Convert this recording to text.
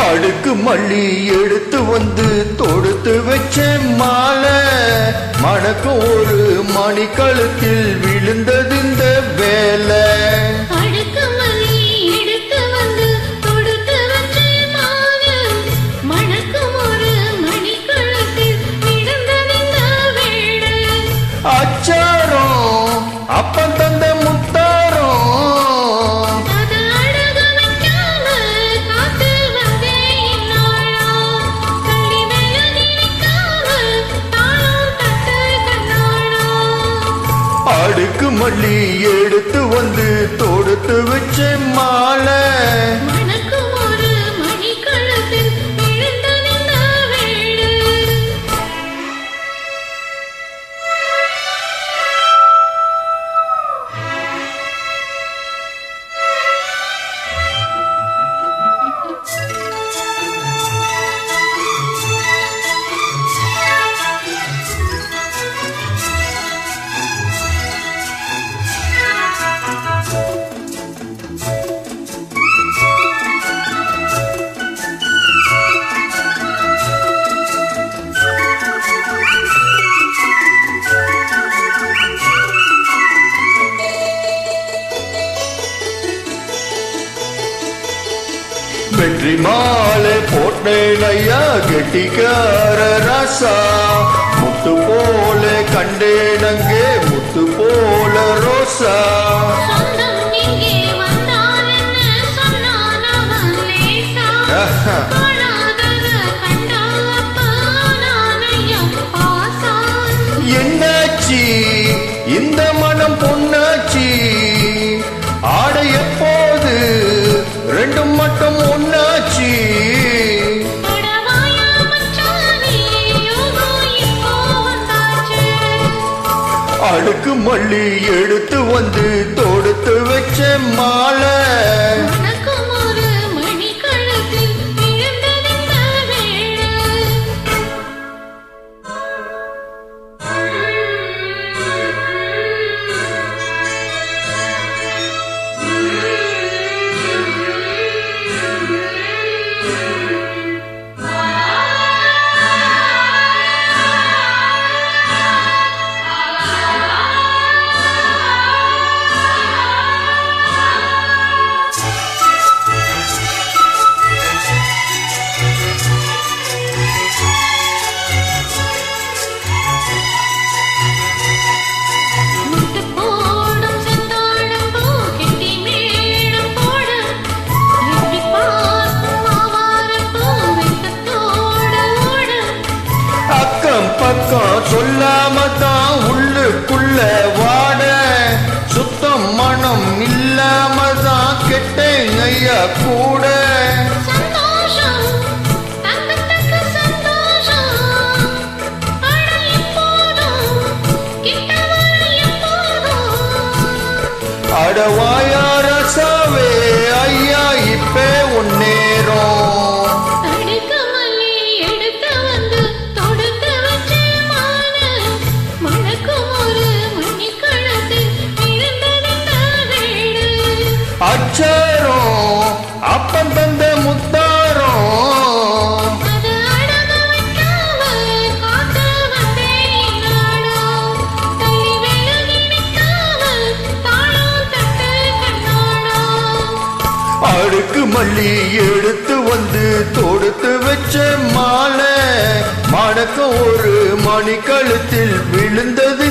அடுக்கு மல்லி எடுத்து வந்து தொடுத்து வச்ச மாலை மணக்கும் ஒரு மணி கழுத்தில் விழுந்தது இந்த வேலை. அடுக்கு மல்லி எடுத்து வந்து தொடுத்து வச்ச மாலை மணக்கும் ஒரு மணி கழுத்தில் விழுந்தது இந்த வேலை. அச்சாரம் அப்பன் தந்த அடுக்கு மல்லி எடுத்து வந்து தொடுத்து வச்ச மாலை மணக்கும் ஒரு மணி கழுத்தில் விழுந்தது இந்த வேலை. வெற்றி மாலை போட்டேன் ஐயா கெட்டிக்கார ராசா முத்து போல கண்டேன் அங்கே முத்து போல ரோசா. என்னாச்சி இந்த மனம் பொன்னாச்சி ஆடை எப்போது ரெண்டும் மட்டும் ஒன்னாச்சி. அடுக்கு மல்லி எடுத்து வந்து தொடுத்து வச்ச மாலை பக்கம் சொல்லாமதான் உள்ளுக்குள்ள வாட சுத்தம் மனம் இல்லாமதான் கெட்டேன் ஐயா கூட. அடவாயா ரசாவே ஐயா இப்பே உன்னேரம் அச்சாரம் அப்பன் தந்த முத்தாரம் அடுக்கு மல்லி எடுத்து வந்து தொடுத்து வச்ச மாலை மணக்க ஒரு மணி கழுத்தில் விழுந்தது